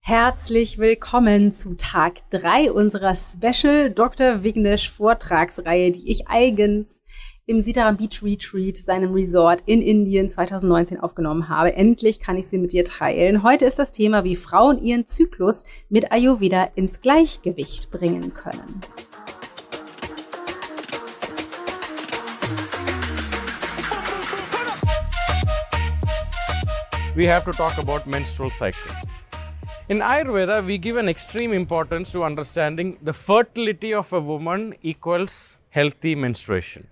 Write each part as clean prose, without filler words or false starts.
Herzlich willkommen zu Tag 3 unserer Special Dr. Vignesh Vortragsreihe, die ich eigens im Sitaram Beach Retreat, seinem Resort in Indien 2019 aufgenommen habe. Endlich kann ich sie mit dir teilen. Heute ist das Thema, wie Frauen ihren Zyklus mit Ayurveda ins Gleichgewicht bringen können. We have to talk about menstrual cycle. In Ayurveda, we give an extreme importance to understanding the fertility of a woman equals healthy menstruation.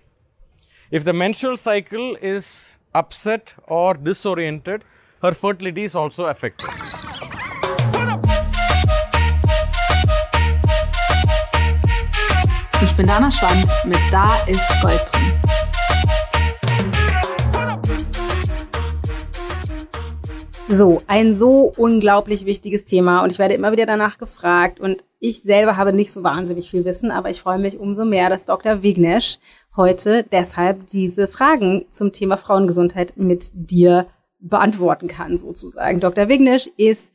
If the menstrual cycle is upset or disoriented, her fertility is also affected. Ich bin Dana Schwand mit Da ist Gold drin. So, ein so unglaublich wichtiges Thema und ich werde immer wieder danach gefragt und ich selber habe nicht so wahnsinnig viel Wissen, aber ich freue mich umso mehr, dass Dr. Vignesh heute deshalb diese Fragen zum Thema Frauengesundheit mit dir beantworten kann, sozusagen. Dr. Vignesh ist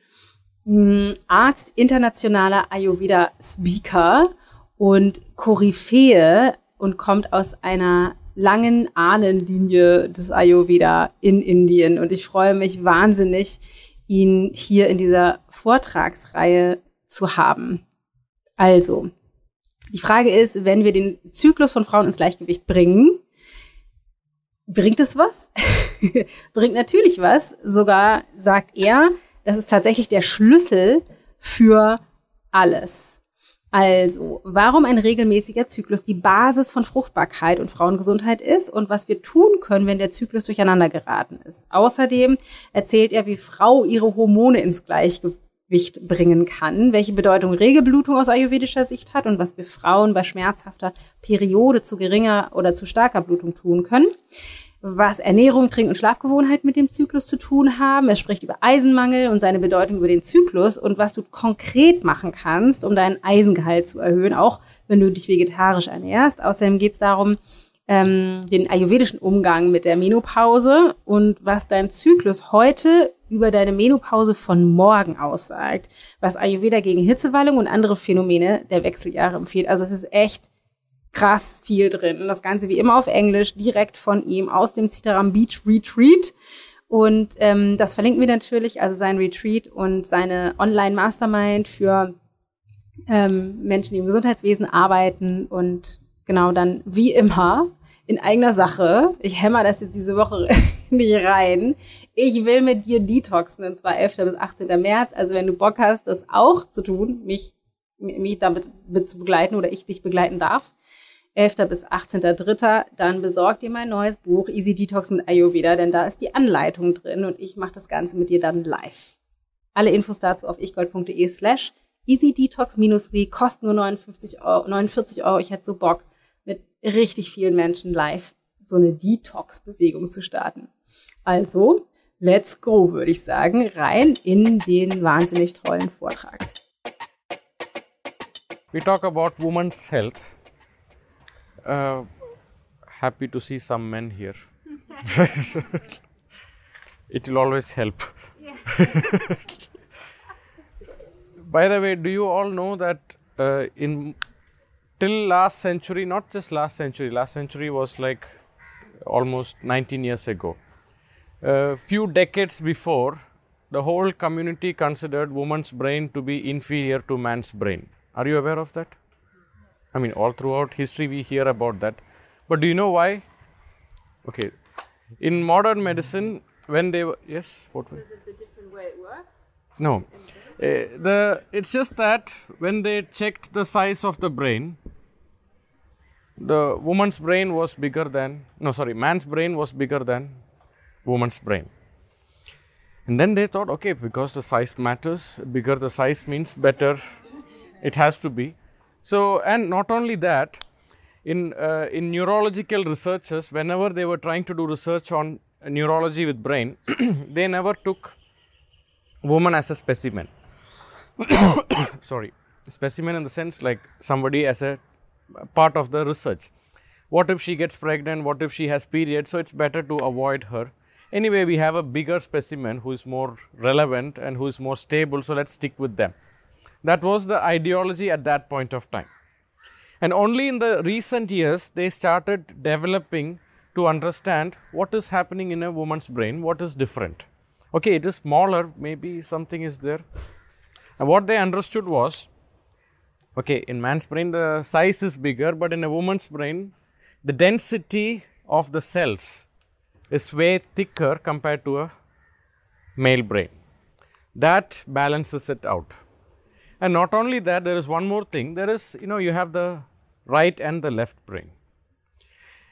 Arzt, internationaler Ayurveda-Speaker und Koryphäe und kommt aus einer langen Ahnenlinie des Ayurveda in Indien. Und ich freue mich wahnsinnig, ihn hier in dieser Vortragsreihe zu haben. Also, die Frage ist, wenn wir den Zyklus von Frauen ins Gleichgewicht bringen, bringt es was? Bringt natürlich was. Sogar sagt er, das ist tatsächlich der Schlüssel für alles. Also, warum ein regelmäßiger Zyklus die Basis von Fruchtbarkeit und Frauengesundheit ist und was wir tun können, wenn der Zyklus durcheinander geraten ist. Außerdem erzählt er, wie Frau ihre Hormone ins Gleichgewicht bringen kann, welche Bedeutung Regelblutung aus ayurvedischer Sicht hat und was wir Frauen bei schmerzhafter Periode zu geringer oder zu starker Blutung tun können. Was Ernährung, Trink- und Schlafgewohnheit mit dem Zyklus zu tun haben. Er spricht über Eisenmangel und seine Bedeutung über den Zyklus und was du konkret machen kannst, um deinen Eisengehalt zu erhöhen, auch wenn du dich vegetarisch ernährst. Außerdem geht es darum, den ayurvedischen Umgang mit der Menopause und was dein Zyklus heute über deine Menopause von morgen aussagt. Was Ayurveda gegen Hitzewallung und andere Phänomene der Wechseljahre empfiehlt. Also es ist echt krass viel drin. Das Ganze wie immer auf Englisch, direkt von ihm aus dem Sitaram Beach Retreat. Und das verlinken wir natürlich, also sein Retreat und seine Online-Mastermind für Menschen, die im Gesundheitswesen arbeiten. Und genau dann wie immer in eigener Sache. Ich hämmer das jetzt diese Woche nicht rein. Ich will mit dir detoxen, und zwar 11. bis 18. März. Also wenn du Bock hast, das auch zu tun, mich damit zu begleiten oder ich dich begleiten darf, 11. bis 18.3., dann besorg dir mein neues Buch Easy Detox mit Ayurveda, denn da ist die Anleitung drin und ich mache das Ganze mit dir dann live. Alle Infos dazu auf ichgold.de/easydetox-w, kosten nur 49 Euro. Ich hätte so Bock, mit richtig vielen Menschen live so eine Detox-Bewegung zu starten. Also, let's go, würde ich sagen, rein in den wahnsinnig tollen Vortrag. We talk about women's health. Happy to see some men here. It will always help. Yeah. By the way, do you all know that till last century, not just last century was like almost 19 years ago. Few decades before, the whole community considered woman's brain to be inferior to man's brain. Are you aware of that? I mean, all throughout history we hear about that. But do you know why? Okay. In modern medicine, when they were... Yes? What? Is it the different way it works? No. It's just that when they checked the size of the brain, the woman's brain was bigger than... No, sorry, man's brain was bigger than woman's brain. And then they thought, okay, because the size matters, bigger the size means better it has to be. So, and not only that, in neurological researches, whenever they were trying to do research on neurology with brain, they never took woman as a specimen. Sorry, specimen in the sense like somebody as a part of the research. What if she gets pregnant? What if she has periods? So it's better to avoid her. Anyway, we have a bigger specimen who is more relevant and who is more stable, so let's stick with them. That was the ideology at that point of time. And only in the recent years, they started developing to understand what is happening in a woman's brain, what is different. Okay, it is smaller, maybe something is there. And what they understood was, okay, in man's brain the size is bigger, but in a woman's brain, the density of the cells is way thicker compared to a male brain. That balances it out. And not only that, there is one more thing. There is, you have the right and the left brain.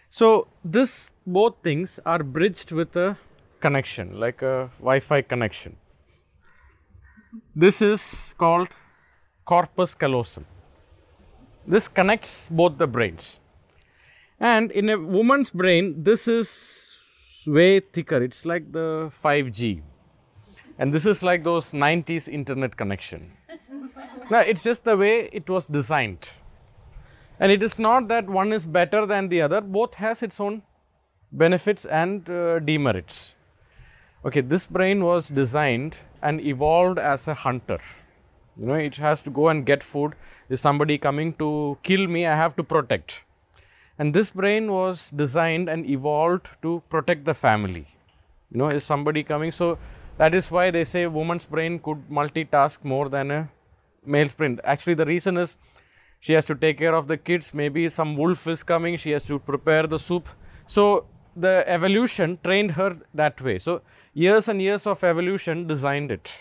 So this both things are bridged with a connection, like a Wi-Fi connection. This is called Corpus Callosum. This connects both the brains. And in a woman's brain, this is way thicker. It's like the 5G. And this is like those 90s internet connection. Now, it's just the way it was designed. And it is not that one is better than the other. Both has its own benefits and demerits. Okay, this brain was designed and evolved as a hunter. It has to go and get food. Is somebody coming to kill me? I have to protect. And this brain was designed and evolved to protect the family. Is somebody coming? So that is why they say woman's brain could multitask more than a male's brain. Actually, the reason is she has to take care of the kids. Maybe some wolf is coming. She has to prepare the soup. So the evolution trained her that way. So years and years of evolution designed it.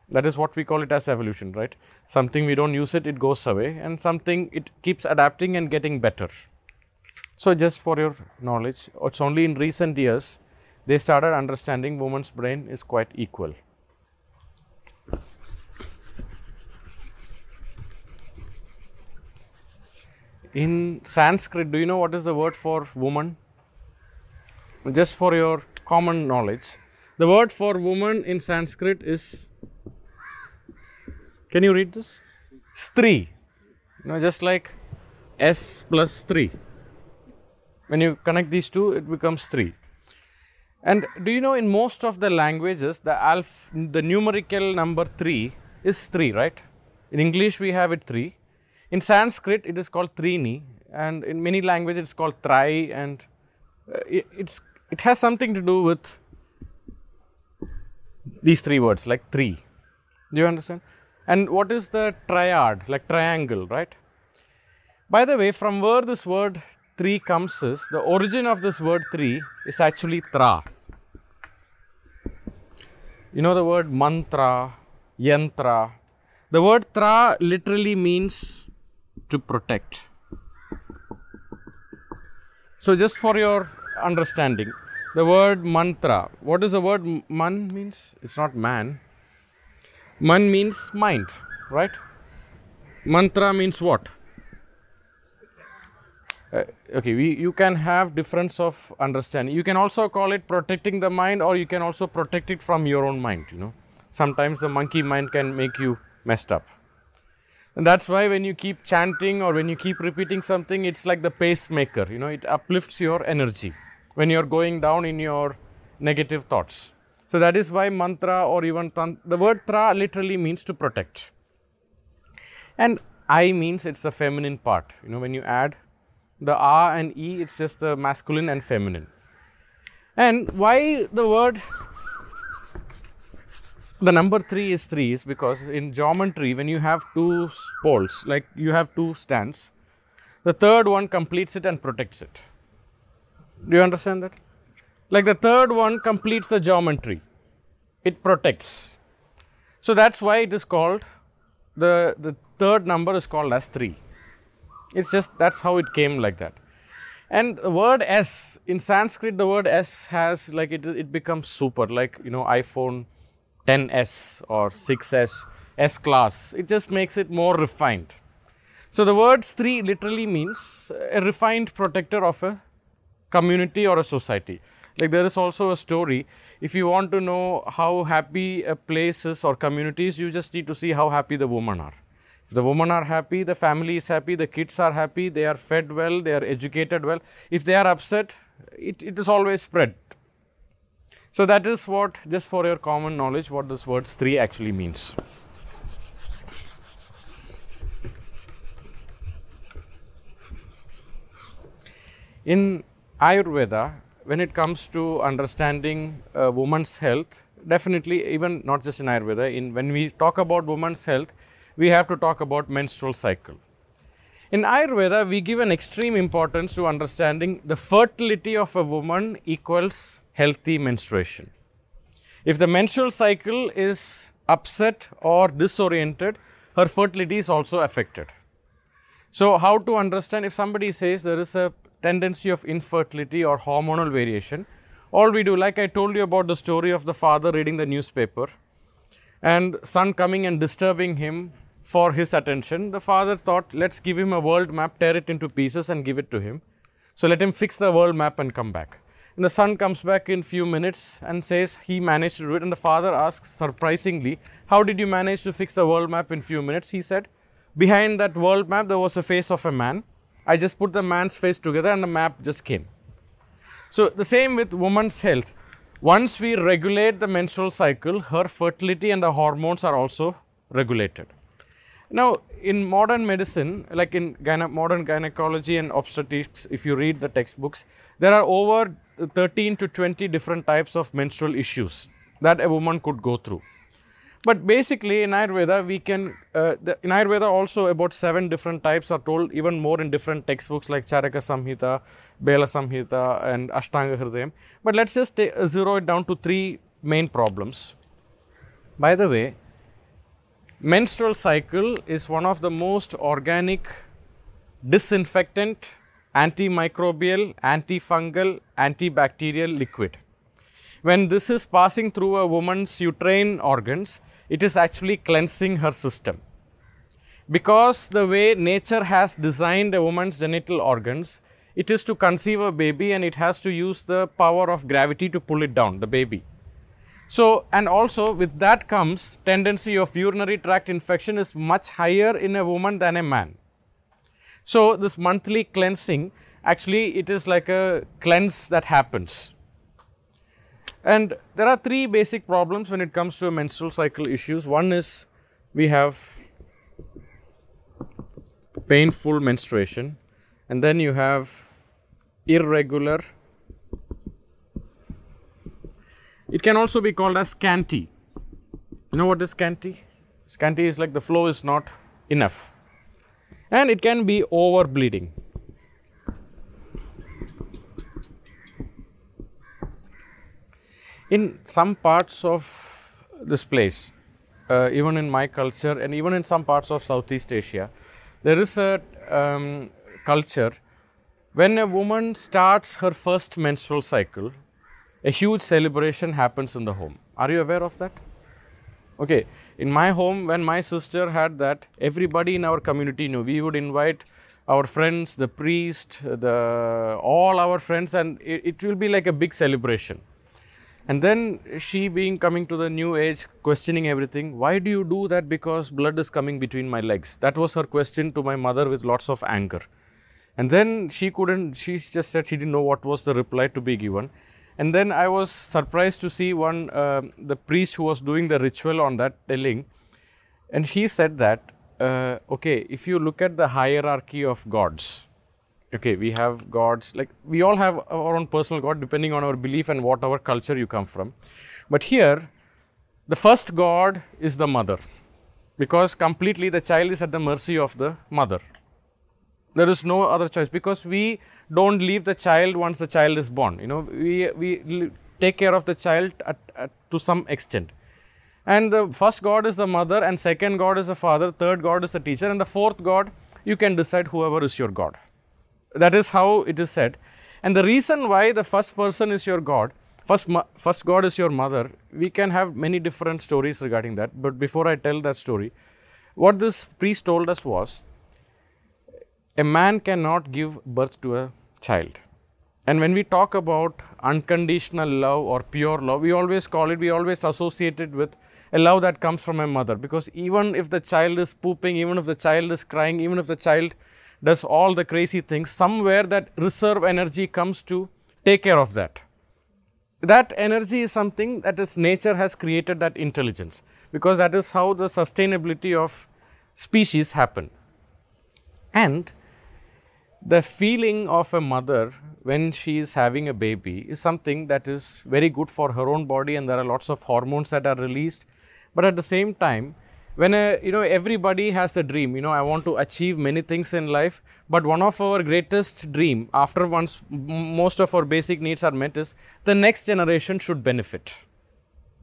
That is what we call it as evolution, right? Something we don't use it, it goes away, and something it keeps adapting and getting better. So just for your knowledge, it's only in recent years they started understanding woman's brain is quite equal. In Sanskrit, do you know what is the word for woman? Just for your common knowledge, the word for woman in Sanskrit is, can you read this? Stri. Just like S plus 3. When you connect these two, it becomes 3. And do you know in most of the languages, the numerical number 3 is 3, right? In English, we have it 3. In Sanskrit, it is called Trini, and in many languages, it's called Tri, and it has something to do with these 3 words, like 3. Do you understand? And what is the triad, like triangle, right? By the way, from where this word 3 comes is, the origin of this word 3 is actually tra. The word mantra, yantra. The word tra literally means to protect. So just for your understanding, the word mantra, what does the word man means? It's not man. Man means mind, right? Mantra means what? Okay, you can have difference of understanding. You can also call it protecting the mind, or you can also protect it from your own mind, Sometimes the monkey mind can make you messed up. And that's why when you keep chanting or when you keep repeating something, it's like the pacemaker, it uplifts your energy when you're going down in your negative thoughts. So that is why mantra or even the word tra literally means to protect. And I means it's the feminine part. When you add the A and E, it's just the masculine and feminine. And why the number 3 is 3 is because in geometry, when you have 2 poles, like you have 2 stands, the third one completes it and protects it. Do you understand that? Like the third one completes the geometry. It protects. So that's why it is called, the third number is called as 3. It's just, that's how it came like that. And the word S, in Sanskrit, the word S has like, it becomes super, like, iPhone 10s or 6s, S class. It just makes it more refined. So the word 3 literally means a refined protector of a community or a society. Like there is also a story. If you want to know how happy a place is or community is, you just need to see how happy the women are. If the women are happy, the family is happy, the kids are happy, they are fed well, they are educated well. If they are upset, it is always spread. So that is what, just for your common knowledge, what this word stree actually means. In Ayurveda, when it comes to understanding woman's health, definitely, even not just in Ayurveda, when we talk about woman's health, we have to talk about menstrual cycle. In Ayurveda, we give an extreme importance to understanding the fertility of a woman equals healthy menstruation. If the menstrual cycle is upset or disoriented, her fertility is also affected. So, how to understand if somebody says there is a tendency of infertility or hormonal variation, all we do, like I told you about the story of the father reading the newspaper and son coming and disturbing him for his attention, the father thought, let's give him a world map, tear it into pieces and give it to him. So let him fix the world map and come back. And the son comes back in few minutes and says he managed to do it. And the father asks surprisingly, how did you manage to fix the world map in few minutes? He said, behind that world map there was a face of a man. I just put the man's face together and the map just came. So the same with woman's health. Once we regulate the menstrual cycle, her fertility and the hormones are also regulated. Now, in modern medicine, like in modern gynecology and obstetrics, if you read the textbooks, there are over 13 to 20 different types of menstrual issues that a woman could go through. But basically, in Ayurveda, in Ayurveda also about 7 different types are told, even more in different textbooks like Charaka Samhita, Bela Samhita and Ashtanga Hridayam. But let's just zero it down to 3 main problems. By the way, menstrual cycle is one of the most organic, disinfectant, antimicrobial, antifungal, antibacterial liquid. When this is passing through a woman's uterine organs, it is actually cleansing her system. Because the way nature has designed a woman's genital organs, it is to conceive a baby and it has to use the power of gravity to pull it down, the baby. So, and also with that comes tendency of urinary tract infection is much higher in a woman than a man. So, this monthly cleansing, actually it is like a cleanse that happens. And there are 3 basic problems when it comes to menstrual cycle issues. One is we have painful menstruation, and then you have irregular. It can also be called as scanty. You know what is scanty? Scanty is like the flow is not enough. And it can be over bleeding. In some parts of this place, even in my culture and even in some parts of Southeast Asia, there is a culture when a woman starts her first menstrual cycle, a huge celebration happens in the home. Are you aware of that? Okay, in my home, when my sister had that, everybody in our community knew. We would invite our friends, the priest, all our friends, and it will be like a big celebration. And then she coming to the new age, questioning everything. Why do you do that? Because blood is coming between my legs. That was her question to my mother with lots of anger. And then she just said she didn't know what was the reply to be given. And then I was surprised to see the priest who was doing the ritual on that telling, and he said that, okay, if you look at the hierarchy of gods, okay, we have gods, like we all have our own personal god depending on our belief and what our culture you come from. But here, the first god is the mother, because completely the child is at the mercy of the mother. There is no other choice, because we don't leave the child once the child is born. You know, we take care of the child to some extent. And the first god is the mother, and second god is the father, third god is the teacher, and the fourth god, you can decide whoever is your god. That is how it is said. And the reason why the first person is your god, first god is your mother, we can have many different stories regarding that. But before I tell that story, what this priest told us was, a man cannot give birth to a child. And when we talk about unconditional love or pure love, we always associate it with a love that comes from a mother. Because even if the child is pooping, even if the child is crying, even if the child does all the crazy things, somewhere that reserve energy comes to take care of that. that energy is something that is nature has created that intelligence, because that is how the sustainability of species happen. And the feeling of a mother when she is having a baby is something that is very good for her own body, and there are lots of hormones that are released. But at the same time, when everybody has a dream, I want to achieve many things in life, but one of our greatest dream after once most of our basic needs are met is the next generation should benefit.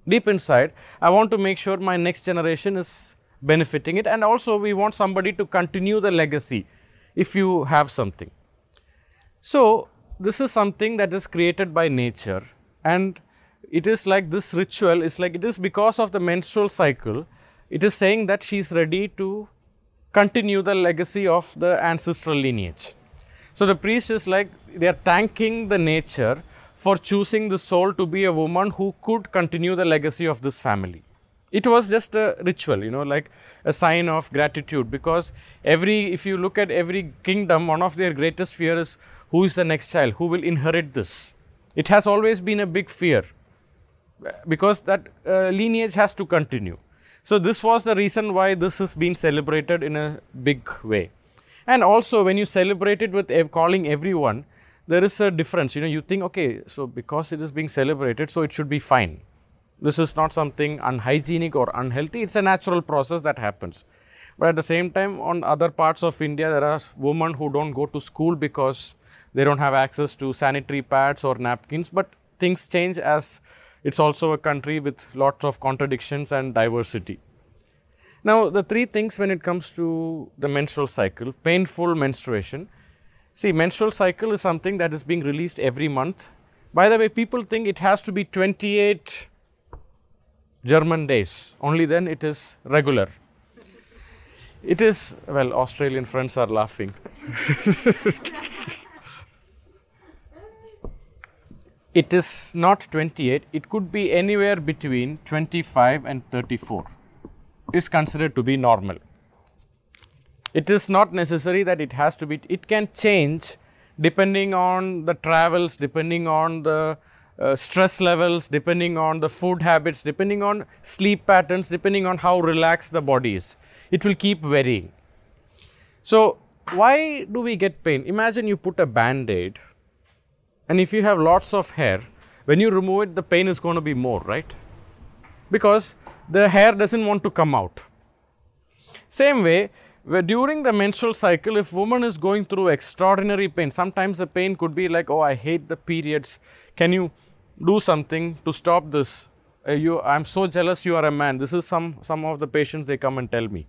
Deep inside, I want to make sure my next generation is benefiting it, and also we want somebody to continue the legacy if you have something. So this is something that is created by nature, and it is like this ritual is like, it is because of the menstrual cycle. It is saying that she is ready to continue the legacy of the ancestral lineage. So the priest is like, they are thanking the nature for choosing the soul to be a woman who could continue the legacy of this family. It was just a ritual, like a sign of gratitude, because if you look at every kingdom, one of their greatest fear is who is the next child, who will inherit this. It has always been a big fear, because that lineage has to continue. So this was the reason why this is being celebrated in a big way. And also when you celebrate it with calling everyone, there is a difference. You think, okay, so because it is being celebrated, so it should be fine. This is not something unhygienic or unhealthy. It's a natural process that happens. But at the same time, on other parts of India, there are women who don't go to school because they don't have access to sanitary pads or napkins. But things change, as it's also a country with lots of contradictions and diversity. Now, the three things when it comes to the menstrual cycle: painful menstruation. See, menstrual cycle is something that is being released every month. By the way, people think it has to be 28 German days. Only then it is regular. It is, well, Australian friends are laughing. It is not 28. It could be anywhere between 25 and 34. Is considered to be normal. It is not necessary that it has to be. It can change depending on the travels, depending on the stress levels, depending on the food habits, depending on sleep patterns, depending on how relaxed the body is. It will keep varying. So why do we get pain? Imagine you put a band-aid, and if you have lots of hair, when you remove it, the pain is going to be more, right? Because the hair doesn't want to come out. Same way, where during the menstrual cycle, if woman is going through extraordinary pain, sometimes the pain could be like, oh, I hate the periods. Can you do something to stop this? I'm so jealous you are a man. This is some of the patients, they come and tell me.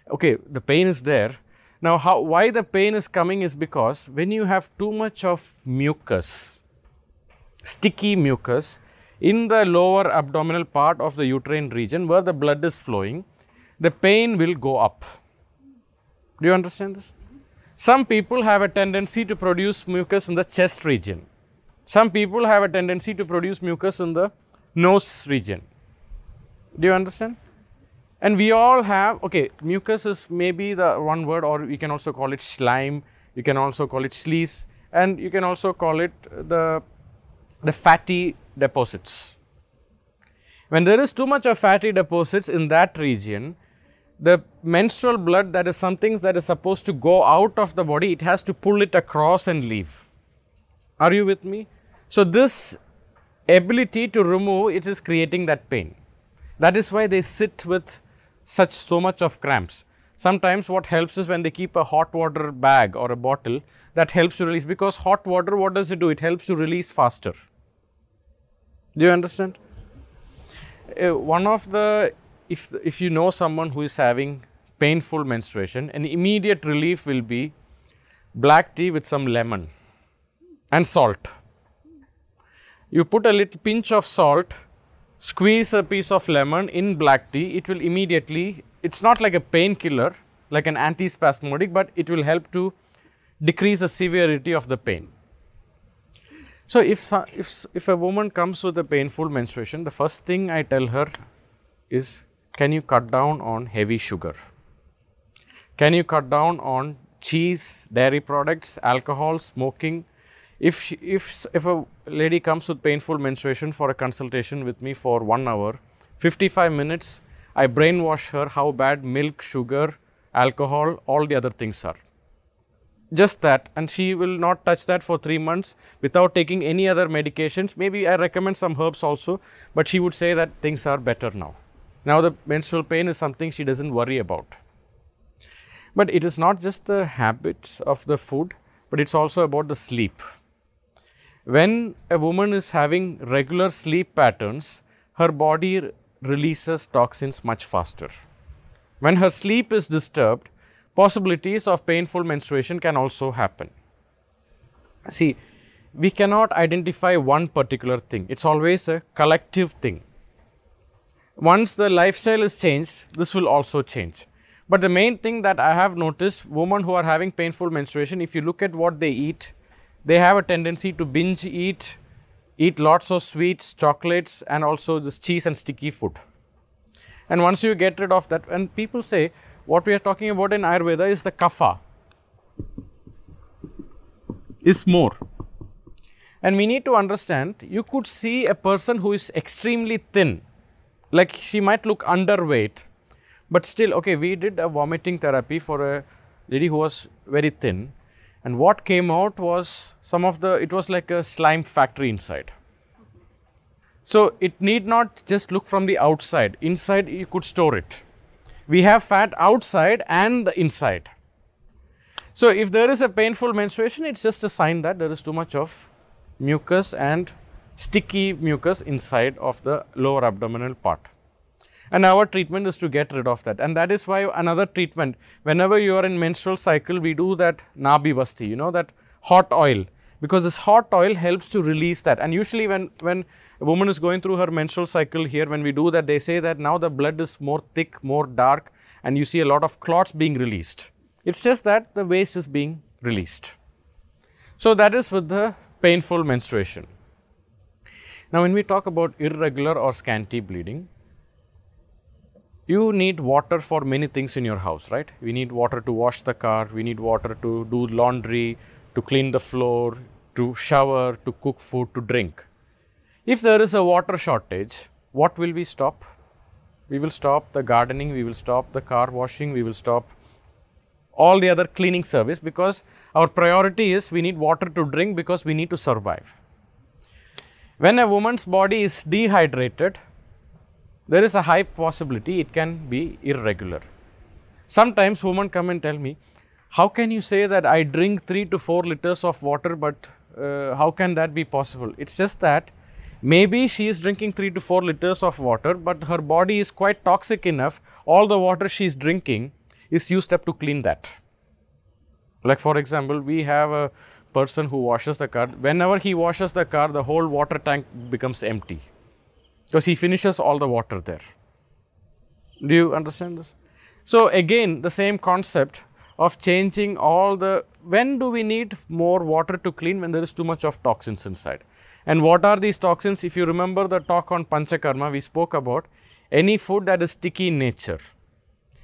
Okay, the pain is there. Now, why the pain is coming is because when you have too much of mucus, sticky mucus, in the lower abdominal part of the uterine region where the blood is flowing, the pain will go up. Do you understand this? Some people have a tendency to produce mucus in the chest region. Some people have a tendency to produce mucus in the nose region. Do you understand? And we all have, okay, mucus is maybe the one word, or you can also call it slime, you can also call it sleaze, and you can also call it the fatty deposits. When there is too much of fatty deposits in that region, the menstrual blood, that is something that is supposed to go out of the body, it has to pull it across and leave. Are you with me? So this ability to remove, it is creating that pain. That is why they sit with so much of cramps. Sometimes what helps is when they keep a hot water bag or a bottle, that helps to release, because hot water, what does it do? It helps to release faster. Do you understand? If you know someone who is having painful menstruation, an immediate relief will be black tea with some lemon and salt. You put a little pinch of salt, squeeze a piece of lemon in black tea, it will immediately, it's not like a painkiller, like an antispasmodic, but it will help to decrease the severity of the pain. So if a woman comes with a painful menstruation, the first thing I tell her is, can you cut down on heavy sugar? Can you cut down on cheese, dairy products, alcohol, smoking? If a lady comes with painful menstruation for a consultation with me for 1 hour, 55 minutes, I brainwash her how bad milk, sugar, alcohol, all the other things are. Just that, and she will not touch that for 3 months without taking any other medications. Maybe I recommend some herbs also, but she would say that things are better now. Now the menstrual pain is something she doesn't worry about. But it is not just the habits of the food, but it's also about the sleep. When a woman is having regular sleep patterns, her body releases toxins much faster. When her sleep is disturbed, possibilities of painful menstruation can also happen. See, we cannot identify one particular thing. It's always a collective thing. Once the lifestyle is changed, this will also change. But the main thing that I have noticed, women who are having painful menstruation, if you look at what they eat, they have a tendency to binge eat lots of sweets, chocolates, and also this cheese and sticky food. And once you get rid of that, and people say, what we are talking about in Ayurveda is the kapha, is more. And we need to understand, you could see a person who is extremely thin, like she might look underweight, but still, okay, we did a vomiting therapy for a lady who was very thin, and what came out was it was like a slime factory inside. So it need not just look from the outside. Inside you could store it. We have fat outside and the inside. So if there is a painful menstruation, it's just a sign that there is too much of mucus and sticky mucus inside of the lower abdominal part. And our treatment is to get rid of that. And that is why another treatment, whenever you are in menstrual cycle, we do that Nabi Basti, that hot oil. Because this hot oil helps to release that. And usually when a woman is going through her menstrual cycle here, when we do that, they say that now the blood is more thick, more dark, and you see a lot of clots being released. It's just that the waste is being released. So that is with the painful menstruation. Now when we talk about irregular or scanty bleeding, you need water for many things in your house, right? We need water to wash the car, we need water to do laundry, to clean the floor, to shower, to cook food, to drink. If there is a water shortage, what will we stop? We will stop the gardening, we will stop the car washing, we will stop all the other cleaning service, because our priority is we need water to drink because we need to survive. When a woman's body is dehydrated, there is a high possibility it can be irregular. Sometimes women come and tell me, how can you say that I drink 3 to 4 liters of water, but how can that be possible? It's just that maybe she is drinking 3 to 4 liters of water, but her body is quite toxic enough. All the water she is drinking is used up to clean that. Like for example, we have a person who washes the car. Whenever he washes the car, the whole water tank becomes empty because he finishes all the water there. Do you understand this? So again, the same concept of changing all the, when do we need more water to clean? When there is too much of toxins inside. And what are these toxins? If you remember the talk on Panchakarma, we spoke about any food that is sticky in nature.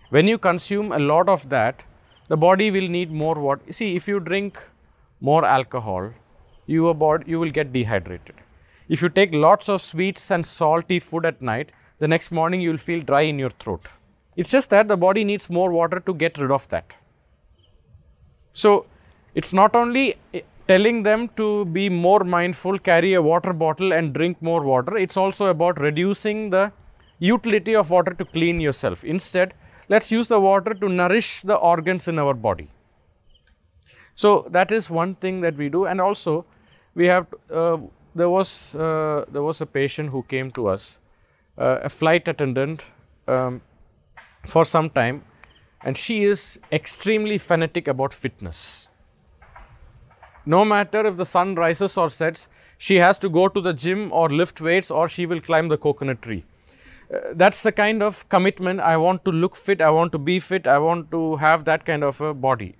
When you consume a lot of that, the body will need more water. See, if you drink more alcohol, your body, you will get dehydrated. If you take lots of sweets and salty food at night, the next morning you will feel dry in your throat. It's just that the body needs more water to get rid of that. So it's not only telling them to be more mindful, carry a water bottle and drink more water. It's also about reducing the utility of water to clean yourself. Instead, let's use the water to nourish the organs in our body. So that is one thing that we do. And also we have, there was a patient who came to us, a flight attendant for some time, and she is extremely fanatic about fitness. No matter if the sun rises or sets, she has to go to the gym or lift weights, or she will climb the coconut tree. That's the kind of commitment. I want to look fit, I want to be fit, I want to have that kind of a body.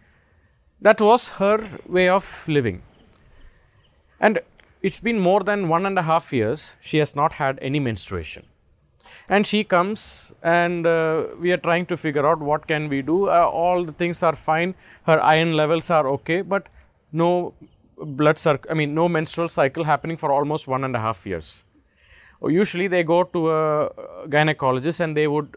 That was her way of living. And it's been more than 1.5 years, she has not had any menstruation. And she comes and we are trying to figure out what can we do. All the things are fine, her iron levels are okay, but no no menstrual cycle happening for almost 1.5 years. Usually they go to a gynecologist and they would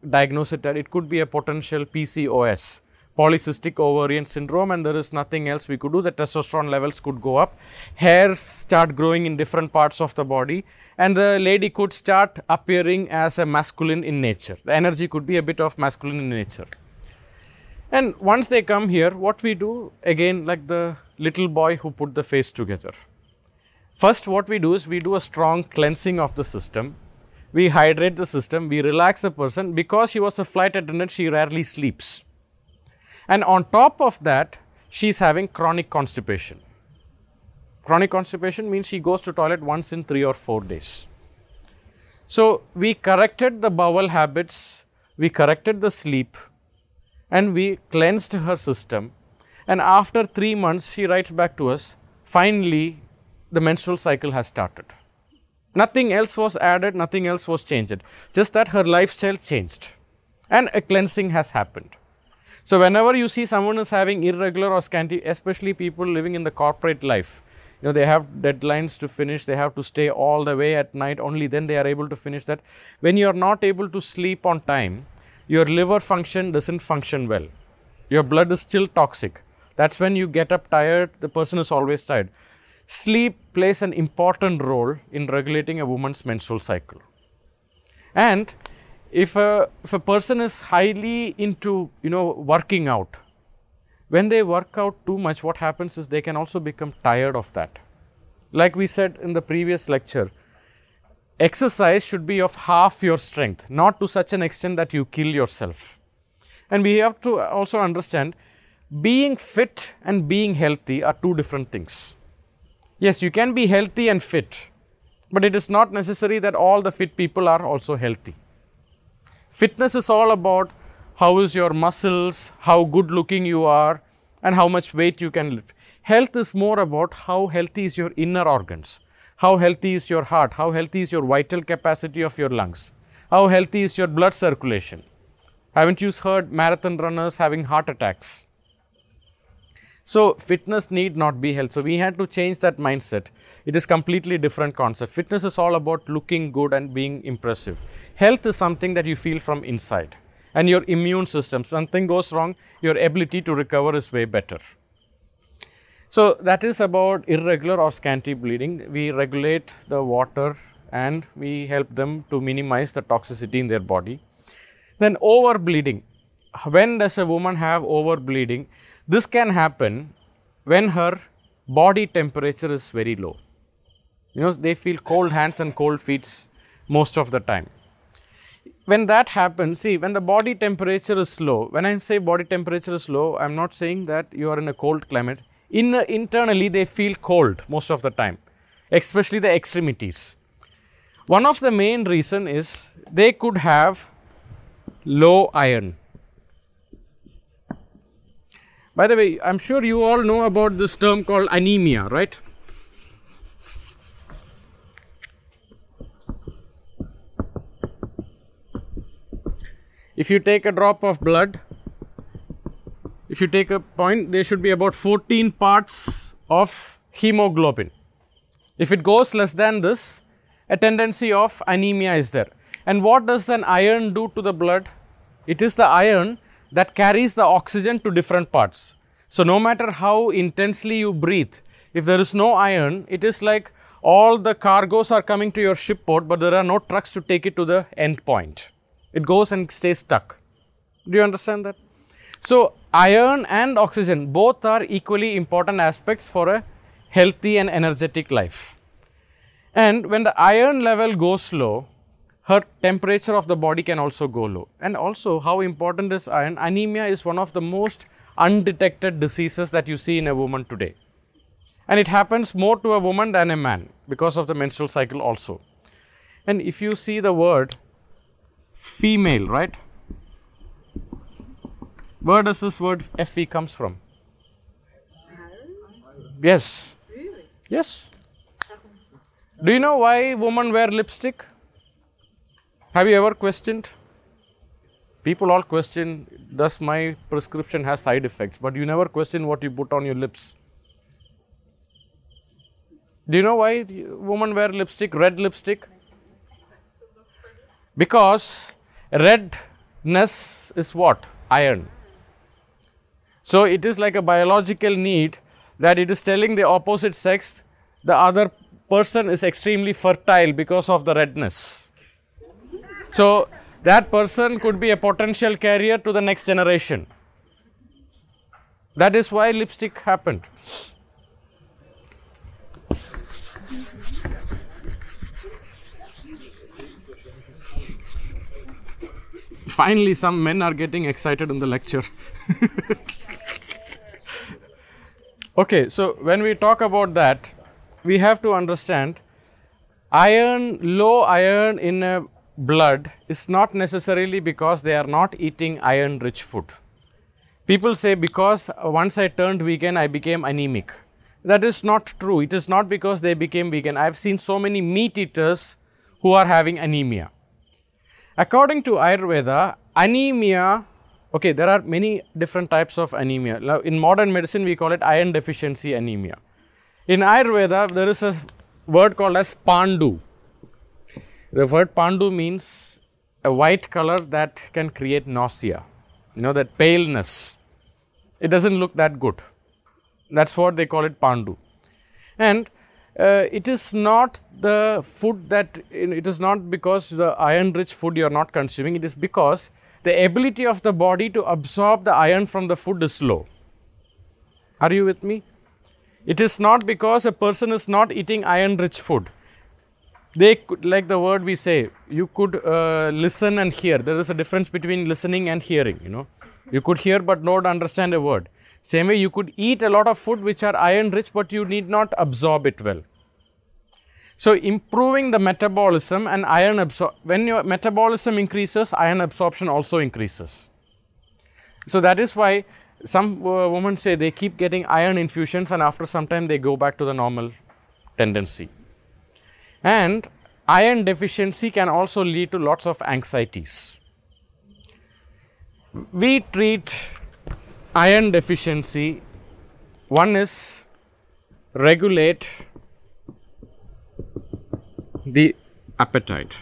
diagnose it that it could be a potential PCOS, polycystic ovarian syndrome, and there is nothing else we could do. The testosterone levels could go up, hairs start growing in different parts of the body, and the lady could start appearing as a masculine in nature. The energy could be a bit of masculine in nature. And once they come here, what we do, again like the little boy who put the face together. First what we do is we do a strong cleansing of the system. We hydrate the system, we relax the person. Because she was a flight attendant, she rarely sleeps. And on top of that, she is having chronic constipation. Chronic constipation means she goes to toilet once in 3 or 4 days. So we corrected the bowel habits, we corrected the sleep, and we cleansed her system. And after 3 months, she writes back to us, finally, the menstrual cycle has started. Nothing else was added, nothing else was changed. Just that her lifestyle changed and a cleansing has happened. So whenever you see someone is having irregular or scanty, especially people living in the corporate life, they have deadlines to finish, they have to stay all the way at night, only then they are able to finish that. When you are not able to sleep on time, your liver function doesn't function well. Your blood is still toxic. That's when you get up tired, the person is always tired. Sleep plays an important role in regulating a woman's menstrual cycle. And if a person is highly into, working out, when they work out too much, what happens is they can also become tired of that. Like we said in the previous lecture, exercise should be of half your strength, not to such an extent that you kill yourself. And we have to also understand, being fit and being healthy are two different things. Yes, you can be healthy and fit, but it is not necessary that all the fit people are also healthy. Fitness is all about how is your muscles, how good looking you are, and how much weight you can lift. Health is more about how healthy is your inner organs, how healthy is your heart, how healthy is your vital capacity of your lungs, how healthy is your blood circulation. Haven't you heard marathon runners having heart attacks? So fitness need not be health. So we had to change that mindset. It is completely different concept. Fitness is all about looking good and being impressive. Health is something that you feel from inside. And your immune system, something goes wrong, your ability to recover is way better. So that is about irregular or scanty bleeding. We regulate the water and we help them to minimize the toxicity in their body. Then over bleeding. When does a woman have over bleeding? This can happen when her body temperature is very low. They feel cold hands and cold feet most of the time. When that happens, see, when the body temperature is low, when I say body temperature is low, I am not saying that you are in a cold climate. Internally, they feel cold most of the time, especially the extremities. One of the main reason is they could have low iron. By the way, I'm sure you all know about this term called anemia, right? If you take a drop of blood, if you take a point, there should be about 14 parts of hemoglobin. If it goes less than this, a tendency of anemia is there. And what does an iron do to the blood? It is the iron that carries the oxygen to different parts. So no matter how intensely you breathe, if there is no iron, it is like all the cargoes are coming to your shipboard, but there are no trucks to take it to the end point. It goes and stays stuck. Do you understand that? So iron and oxygen both are equally important aspects for a healthy and energetic life. And when the iron level goes low, her temperature of the body can also go low. And also, how important is iron? Anemia is one of the most undetected diseases that you see in a woman today. And it happens more to a woman than a man because of the menstrual cycle also. And if you see the word female, right? Where does this word Fe comes from? Yes. Really? Yes. Do you know why women wear lipstick? Have you ever questioned? People all question, does my prescription have side effects? But you never question what you put on your lips. Do you know why women wear lipstick, red lipstick? Because redness is what? Iron. So it is like a biological need that it is telling the opposite sex the other person is extremely fertile because of the redness. So that person could be a potential carrier to the next generation. That is why lipstick happened. Finally, some men are getting excited in the lecture. Okay, so when we talk about that, we have to understand iron, low iron in a blood is not necessarily because they are not eating iron rich food. People say because once I turned vegan, I became anemic. That is not true. It is not because they became vegan. I have seen so many meat eaters who are having anemia. According to Ayurveda, anemia, okay, there are many different types of anemia. Now, in modern medicine, we call it iron deficiency anemia. In Ayurveda, there is a word called as pandu. The word pandu means a white color that can create nausea. You know, that paleness. It doesn't look that good. That's what they call it, pandu. And it is not the food that, it is not because the iron rich food you are not consuming, it is because the ability of the body to absorb the iron from the food is low. Are you with me? It is not because a person is not eating iron rich food. They could, like the word we say, you could listen and hear. There is a difference between listening and hearing, you know. You could hear but not understand a word. Same way you could eat a lot of food which are iron rich but you need not absorb it well. So improving the metabolism and iron absorption, when your metabolism increases, iron absorption also increases. So that is why some women say they keep getting iron infusions and after some time they go back to the normal tendency. And iron deficiency can also lead to lots of anxieties. We treat iron deficiency, one is regulate the appetite.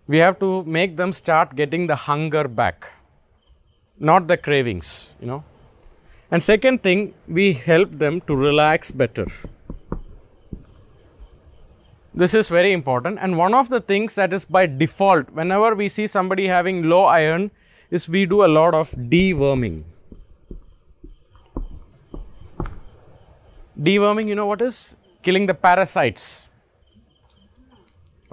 We have to make them start getting the hunger back, not the cravings, you know. And second thing, we help them to relax better. This is very important, and one of the things that is by default, whenever we see somebody having low iron, is we do a lot of deworming. Deworming, you know what is? Killing the parasites.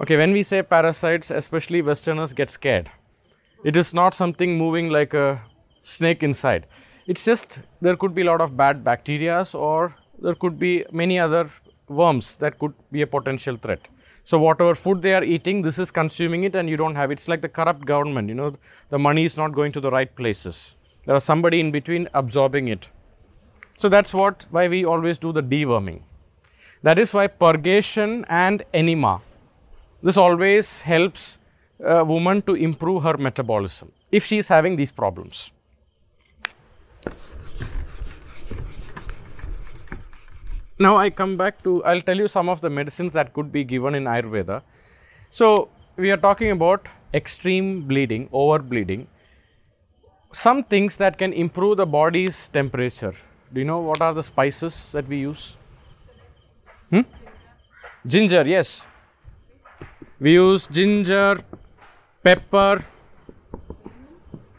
Okay, when we say parasites, especially Westerners get scared. It is not something moving like a snake inside. It's just there could be a lot of bad bacteria or there could be many other worms that could be a potential threat. So whatever food they are eating, this is consuming it and you don't have it. It's like the corrupt government, you know, the money is not going to the right places. There is somebody in between absorbing it. So that's why we always do the deworming. That is why purgation and enema. This always helps a woman to improve her metabolism if she is having these problems. Now I come back to, I'll tell you some of the medicines that could be given in Ayurveda. So we are talking about extreme bleeding, over bleeding. Some things that can improve the body's temperature. Do you know what are the spices that we use? Ginger, yes. We use ginger, pepper,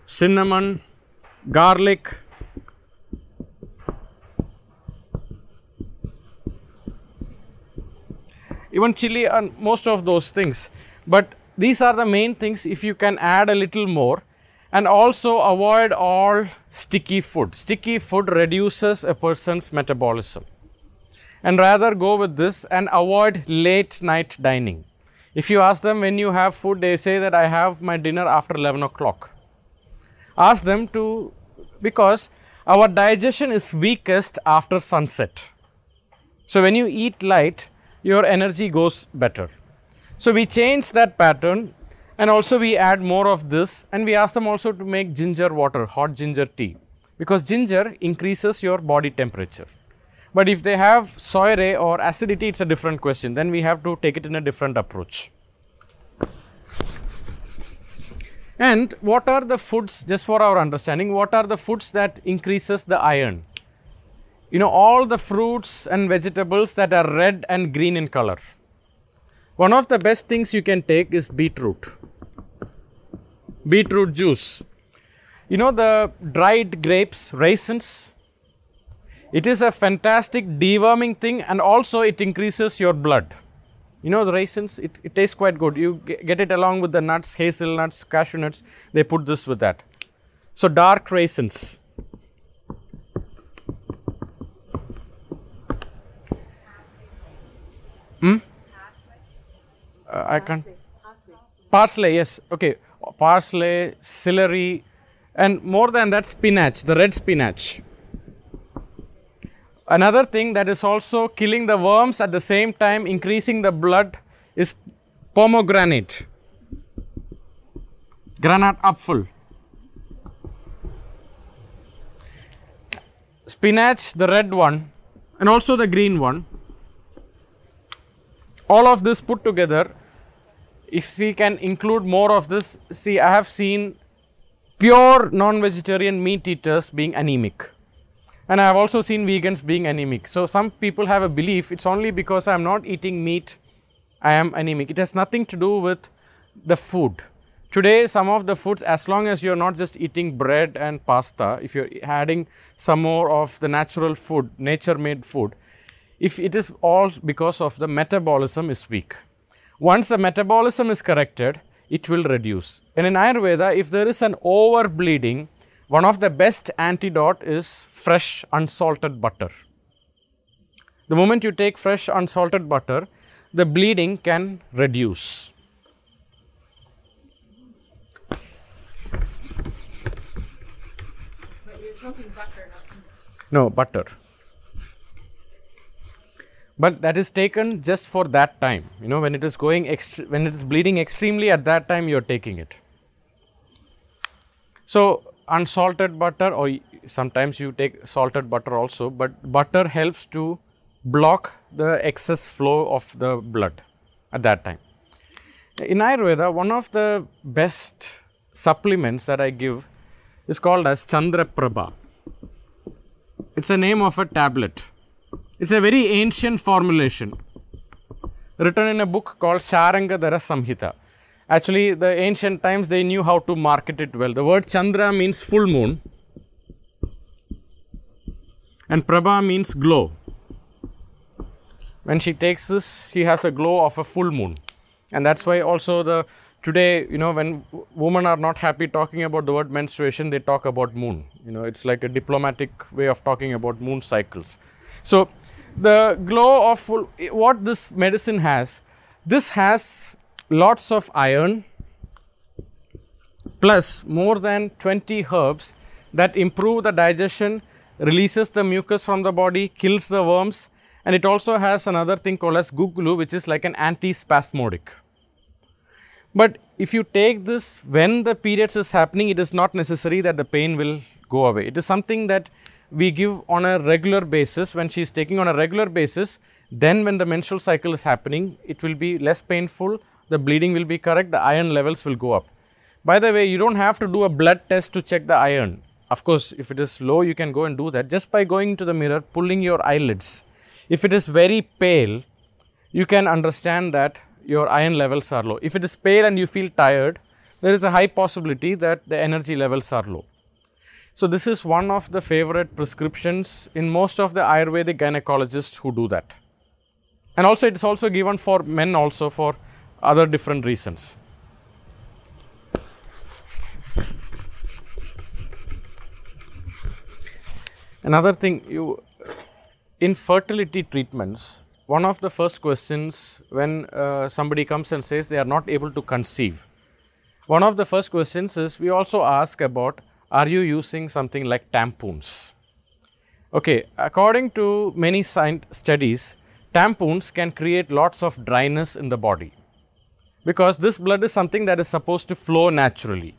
cinnamon, garlic. Even chili and most of those things. But these are the main things. If you can add a little more and also avoid all sticky food. Sticky food reduces a person's metabolism. And rather go with this and avoid late night dining. If you ask them when you have food, they say that I have my dinner after 11 o'clock. Ask them to, because our digestion is weakest after sunset. So when you eat light, your energy goes better. So we change that pattern and also we add more of this and we ask them also to make ginger water, hot ginger tea. because ginger increases your body temperature. But if they have soy or acidity, it's a different question. Then we have to take it in a different approach. And what are the foods, just for our understanding, what are the foods that increases the iron? You know, all the fruits and vegetables that are red and green in color. One of the best things you can take is beetroot. Beetroot juice. You know the dried grapes, raisins? It is a fantastic deworming thing, and also it increases your blood. You know the raisins, it tastes quite good. You get it along with the nuts, hazelnuts, cashew nuts. They put this with that. So dark raisins. I can't. Parsley, yes. Okay. Parsley, celery, and more than that, spinach, the red spinach. Another thing that is also killing the worms at the same time increasing the blood is pomegranate. Granat apfel. Spinach, the red one, and also the green one. All of this put together, if we can include more of this, see, I have seen pure non-vegetarian meat eaters being anemic. And I have also seen vegans being anemic. So some people have a belief it's only because I am not eating meat, I am anemic. It has nothing to do with the food. Today, some of the foods, as long as you are not just eating bread and pasta, if you are adding some more of the natural food, nature-made food, if it is all because of the metabolism is weak. Once the metabolism is corrected, it will reduce. And in Ayurveda, if there is an over-bleeding, one of the best antidote is fresh unsalted butter. The moment you take fresh unsalted butter, the bleeding can reduce. But you're talking butter, No, butter. But that is taken just for that time. You know, when it is going when it is bleeding extremely, at that time you are taking it. So unsalted butter, or sometimes you take salted butter also, but butter helps to block the excess flow of the blood at that time. In Ayurveda, one of the best supplements that I give is called as Chandra Prabha. It's the name of a tablet. It's a very ancient formulation written in a book called Sharangadhara Samhita. Actually, the ancient times, they knew how to market it well. The word Chandra means full moon and Prabha means glow. When she takes this, she has a glow of a full moon. And that's why also today, you know, when women are not happy talking about the word menstruation, they talk about moon. You know, it's like a diplomatic way of talking about moon cycles. So the glow of what this medicine has, this has lots of iron plus more than 20 herbs that improve the digestion, releases the mucus from the body, kills the worms, and it also has another thing called as guglu, which is like an antispasmodic. But if you take this when the periods is happening, it is not necessary that the pain will go away. It is something that we give on a regular basis. When she is taking on a regular basis, then when the menstrual cycle is happening, it will be less painful, the bleeding will be correct, the iron levels will go up. By the way, you don't have to do a blood test to check the iron. Of course, if it is low, you can go and do that just by going to the mirror, pulling your eyelids. If it is very pale, you can understand that your iron levels are low. If it is pale and you feel tired, there is a high possibility that the energy levels are low. So this is one of the favorite prescriptions in most of the Ayurvedic gynecologists who do that. And also it is also given for men also for other different reasons. Another thing, in fertility treatments, one of the first questions when somebody comes and says they are not able to conceive, one of the first questions is we also ask about, are you using something like tampons? Okay, according to many studies, tampons can create lots of dryness in the body because this blood is something that is supposed to flow naturally.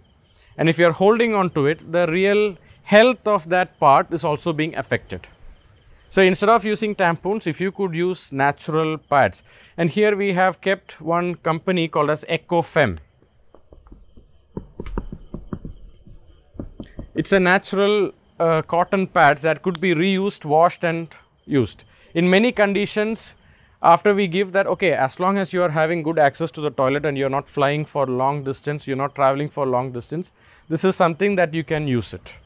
And if you are holding on to it, the real health of that part is also being affected. So instead of using tampons, if you could use natural pads, and here we have kept one company called as EcoFem. It's a natural cotton pads that could be reused, washed and used. In many conditions, after we give that, okay, as long as you are having good access to the toilet and you're not flying for long distance, you're not traveling for long distance, this is something that you can use it.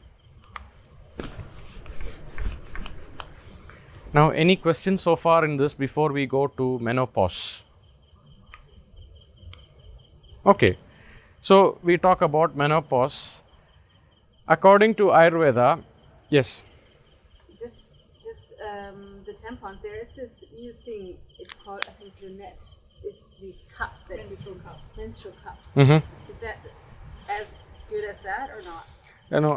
Now, any questions so far in this before we go to menopause? Okay, so we talk about menopause. According to Ayurveda, yes. Just the tampon. There is this new thing. It's called, I think, Jeanette. It's these cups that menstrual cups. Is that as good as that or not? No,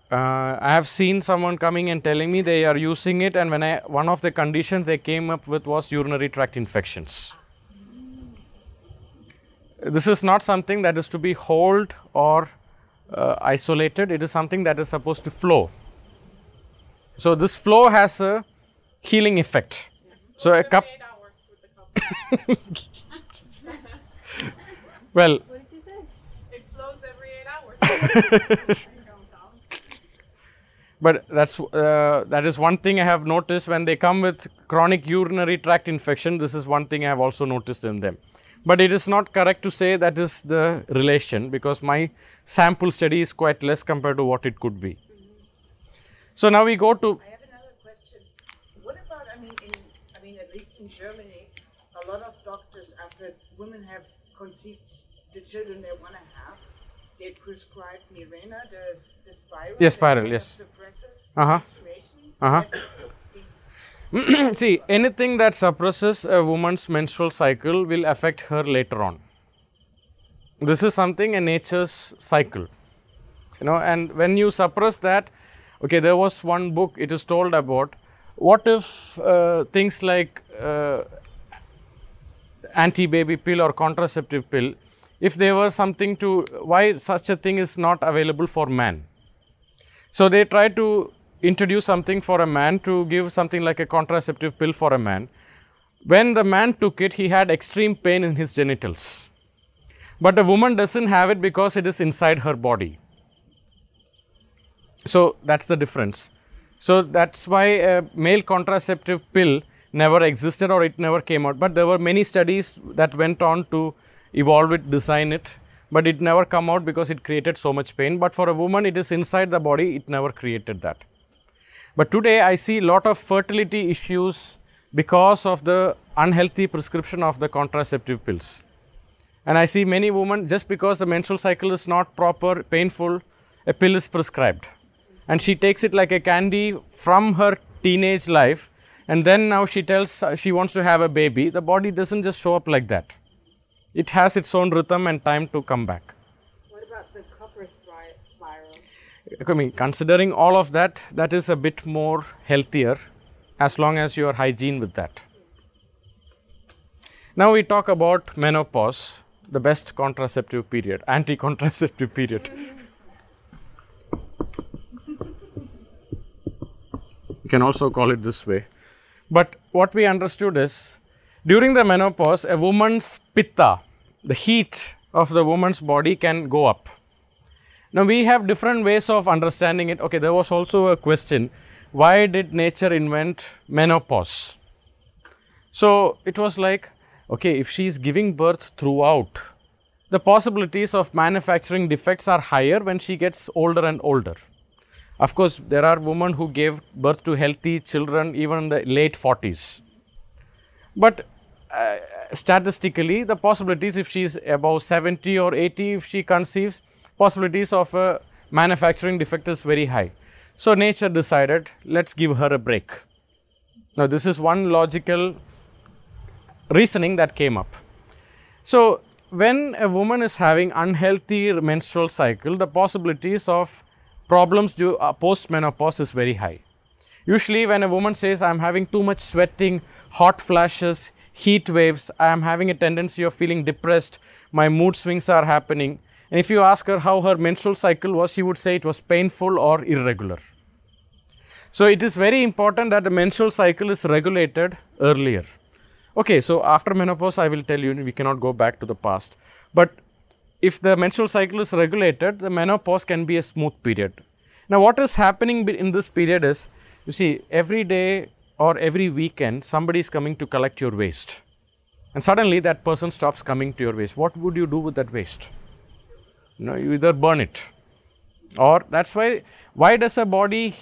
I have seen someone coming and telling me they are using it, and one of the conditions they came up with was urinary tract infections. This is not something that is to be held or isolated. It is something that is supposed to flow. So this flow has a healing effect. So a cup. 8 hours with the cup. Well. What did you say? It flows every 8 hours. But that is one thing I have noticed when they come with chronic urinary tract infection. This is one thing I have also noticed in them. But it is not correct to say that is the relation, because my sample study is quite less compared to what it could be. So now we go to. I have another question. What about, I mean, at least in Germany, a lot of doctors, after women have conceived the children they want to have, they prescribe Mirena, the spiral. Yes, spiral, yes. Suppresses menstruations. See, anything that suppresses a woman's menstrual cycle will affect her later on. This is something a nature's cycle, and when you suppress that, okay, there was one book, it is told about what if things like anti-baby pill or contraceptive pill, if there were something to, why such a thing is not available for man. So they try to introduce something for a man, to give something like a contraceptive pill for a man. When the man took it, he had extreme pain in his genitals. But a woman doesn't have it because it is inside her body. So that's the difference. So that's why a male contraceptive pill never existed, or it never came out. But there were many studies that went on to evolve it, design it, but it never come out because it created so much pain. But for a woman, it is inside the body, it never created that. But today I see a lot of fertility issues because of the unhealthy prescription of the contraceptive pills. And I see many women, just because the menstrual cycle is not proper, painful, a pill is prescribed. And she takes it like a candy from her teenage life, and then now she tells she wants to have a baby. The body doesn't just show up like that. It has its own rhythm and time to come back. What about the copper spiral? I mean, considering all of that, that is a bit more healthier, as long as you are hygiene with that. Now we talk about menopause, the best contraceptive period, anti-contraceptive period. You can also call it this way. But what we understood is, during the menopause, a woman's pitta, the heat of the woman's body, can go up. Now we have different ways of understanding it. Okay, there was also a question, why did nature invent menopause? So it was like, okay, if she is giving birth throughout, the possibilities of manufacturing defects are higher when she gets older and older. Of course, there are women who gave birth to healthy children even in the late 40s. But statistically, the possibilities, if she is above 70 or 80, if she conceives, possibilities of a manufacturing defect is very high. So nature decided, let's give her a break. Now this is one logical reasoning that came up. So when a woman is having unhealthy menstrual cycle, the possibilities of problems due post-menopause is very high. Usually when a woman says, I am having too much sweating, hot flashes, heat waves, I am having a tendency of feeling depressed, my mood swings are happening, And if you ask her how her menstrual cycle was, she would say it was painful or irregular. So it is very important that the menstrual cycle is regulated earlier. Okay, so after menopause, I will tell you, we cannot go back to the past. But if the menstrual cycle is regulated, the menopause can be a smooth period. Now, what is happening in this period is, you see, every day or every weekend, somebody is coming to collect your waste. And suddenly that person stops coming to your waste. What would you do with that waste? You either burn it, or that's why does a body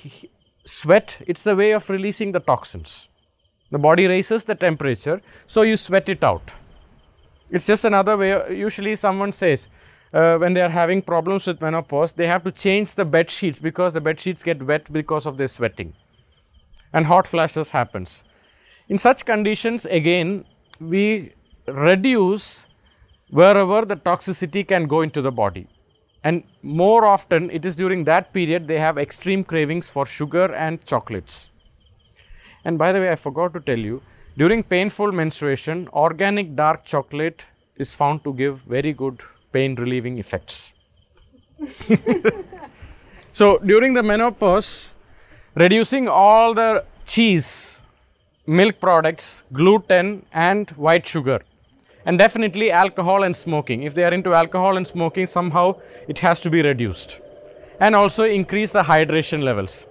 sweat? It's a way of releasing the toxins. The body raises the temperature, so you sweat it out. It's just another way. Usually someone says when they are having problems with menopause, they have to change the bed sheets because the bed sheets get wet because of their sweating, and hot flashes happens. In such conditions, again, we reduce wherever the toxicity can go into the body. And more often, it is during that period they have extreme cravings for sugar and chocolates. And by the way, I forgot to tell you, during painful menstruation, organic dark chocolate is found to give very good pain relieving effects. So during the menopause, reducing all the cheese, milk products, gluten and white sugar, and definitely alcohol and smoking. If they are into alcohol and smoking, somehow it has to be reduced. And also increase the hydration levels.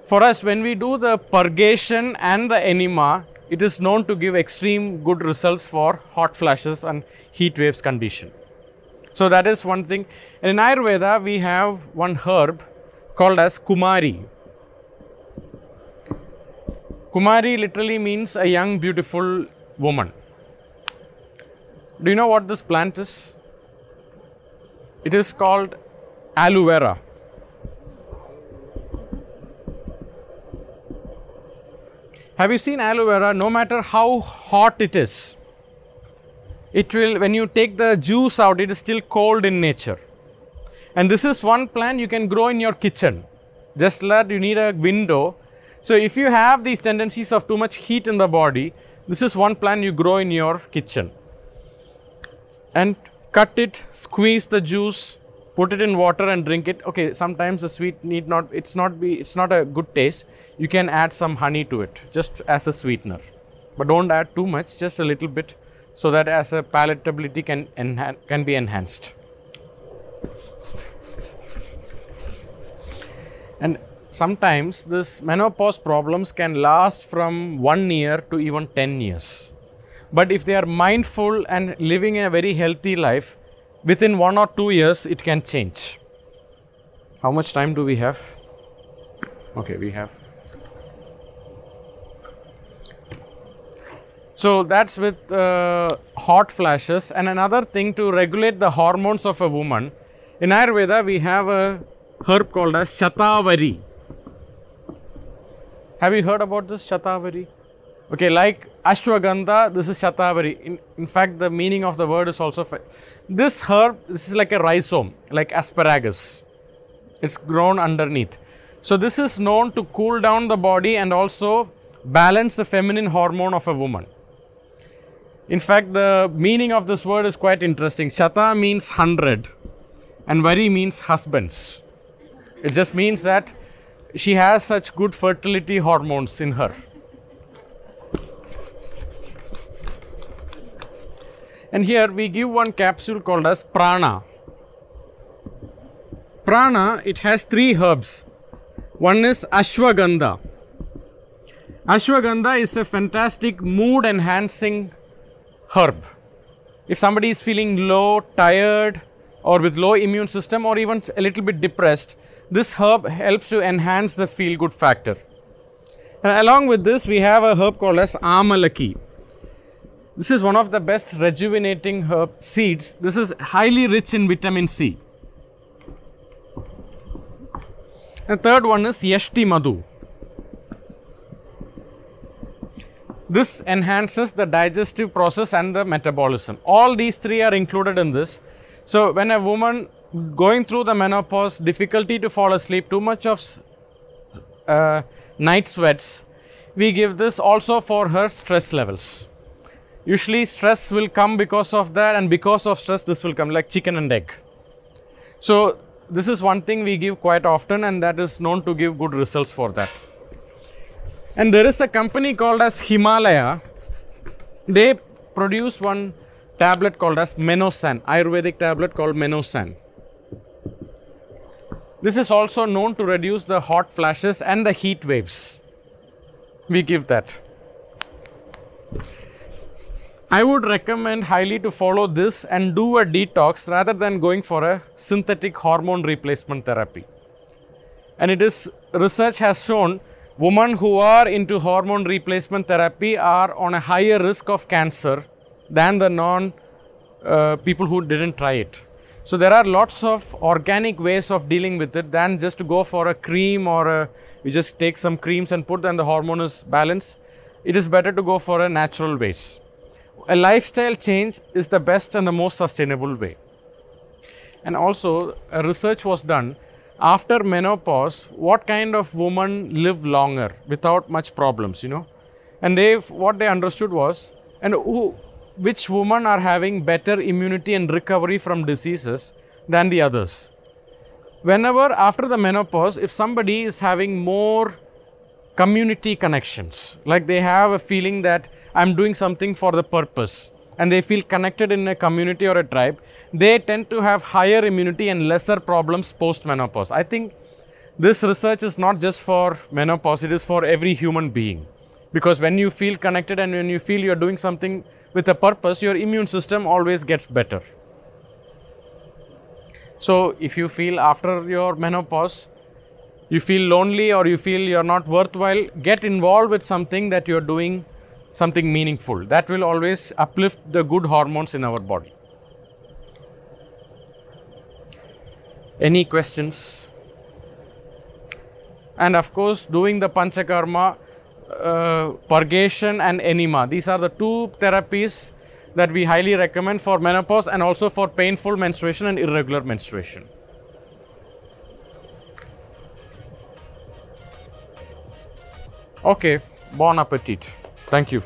For us, when we do the purgation and the enema, it is known to give extreme good results for hot flashes and heat waves condition. So that is one thing. And in Ayurveda, we have one herb called as Kumari. Kumari literally means a young, beautiful woman. Do you know what this plant is? It is called Aloe Vera. Have you seen aloe vera? No matter how hot it is, it will, when you take the juice out, it is still cold in nature. And this is one plant you can grow in your kitchen. Just that you need a window. So if you have these tendencies of too much heat in the body, this is one plant you grow in your kitchen. And cut it, squeeze the juice, put it in water and drink it. Okay, sometimes the sweet need not, it's not a good taste. You can add some honey to it, just as a sweetener. But don't add too much, just a little bit, so that as a palatability can be enhanced. And sometimes this menopause problems can last from 1 year to even 10 years. But if they are mindful and living a very healthy life, within 1 or 2 years, it can change. How much time do we have? Okay, we have. So that's with hot flashes. And another thing to regulate the hormones of a woman. In Ayurveda, we have a herb called as Shatavari. Have you heard about this Shatavari? Okay, like Ashwagandha, this is Shatavari. In fact, the meaning of the word is also... This herb, this is like a rhizome, like asparagus. It's grown underneath. So this is known to cool down the body and also balance the feminine hormone of a woman. In fact, the meaning of this word is quite interesting. Shata means 100 and Vari means husbands. It just means that she has such good fertility hormones in her. And here we give one capsule called as Prana. Prana, it has 3 herbs. One is Ashwagandha. Ashwagandha is a fantastic mood enhancing herb. If somebody is feeling low, tired, or with low immune system, or even a little bit depressed, this herb helps to enhance the feel good factor. And along with this, we have a herb called as Amalaki. This is one of the best rejuvenating herb seeds. This is highly rich in vitamin C. And third one is Yashti Madhu. This enhances the digestive process and the metabolism. All these 3 are included in this. So when a woman going through the menopause, difficulty to fall asleep, too much of night sweats, we give this also for her stress levels. Usually stress will come because of that, and because of stress this will come like chicken and egg. So this is one thing we give quite often, and that is known to give good results for that. And there is a company called as Himalaya. They produce one tablet called as Menosan, Ayurvedic tablet called Menosan. This is also known to reduce the hot flashes and the heat waves. We give that. I would recommend highly to follow this and do a detox rather than going for a synthetic hormone replacement therapy. And research has shown women who are into hormone replacement therapy are on a higher risk of cancer than the people who didn't try it. So there are lots of organic ways of dealing with it than just to go for a cream or we just take some creams and put and the hormone is balanced. It is better to go for a natural ways. A lifestyle change is the best and the most sustainable way. And also a research was done after menopause, what kind of women live longer without much problems, And what they understood was, which women are having better immunity and recovery from diseases than the others. Whenever after the menopause, if somebody is having more community connections, like they have a feeling that I'm doing something for the purpose and they feel connected in a community or a tribe, they tend to have higher immunity and lesser problems post-menopause. I think this research is not just for menopause, it is for every human being. Because when you feel connected and when you feel you're doing something with a purpose, your immune system always gets better. So if you feel after your menopause, you feel lonely or you feel you're not worthwhile, get involved with something that you're doing, something meaningful. That will always uplift the good hormones in our body. Any questions? And of course, doing the Panchakarma, purgation and enema. These are the two therapies that we highly recommend for menopause and also for painful menstruation and irregular menstruation. Okay, bon appetit. Thank you.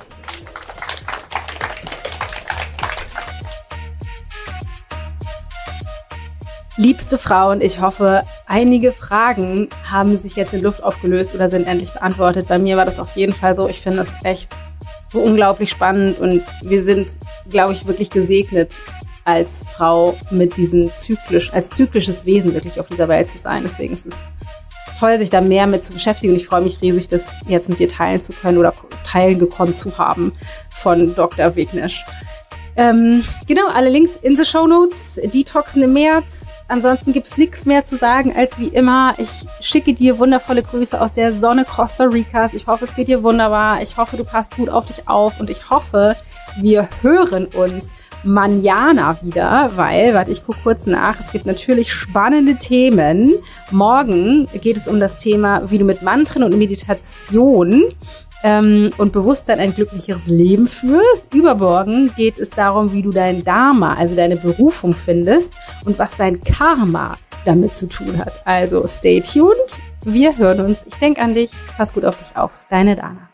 Liebste Frauen, ich hoffe, einige Fragen haben sich jetzt in Luft aufgelöst oder sind endlich beantwortet. Bei mir war das auf jeden Fall so. Ich finde es echt so unglaublich spannend und wir sind, glaube ich, wirklich gesegnet als Frau mit diesem als zyklisches Wesen wirklich auf dieser Welt zu sein. Deswegen ist es toll, sich da mehr mit zu beschäftigen und ich freue mich riesig, das jetzt mit dir teilen zu können oder teilen gekonnt zu haben von Dr. Vignesh. Genau, alle Links in the Shownotes, Detoxen im März. Ansonsten gibt's nichts mehr zu sagen als wie immer. Ich schicke dir wundervolle Grüße aus der Sonne Costa Ricas. Ich hoffe, es geht dir wunderbar. Ich hoffe, du passt gut auf dich auf und ich hoffe, wir hören uns mañana wieder, weil, ich gucke kurz nach, es gibt natürlich spannende Themen. Morgen geht es um das Thema, wie du mit Mantren und Meditation und Bewusstsein ein glücklicheres Leben führst. Übermorgen geht es darum, wie du dein Dharma, also deine Berufung findest und was dein Karma damit zu tun hat. Also stay tuned, wir hören uns. Ich denke an dich, pass gut auf dich auf. Deine Dana.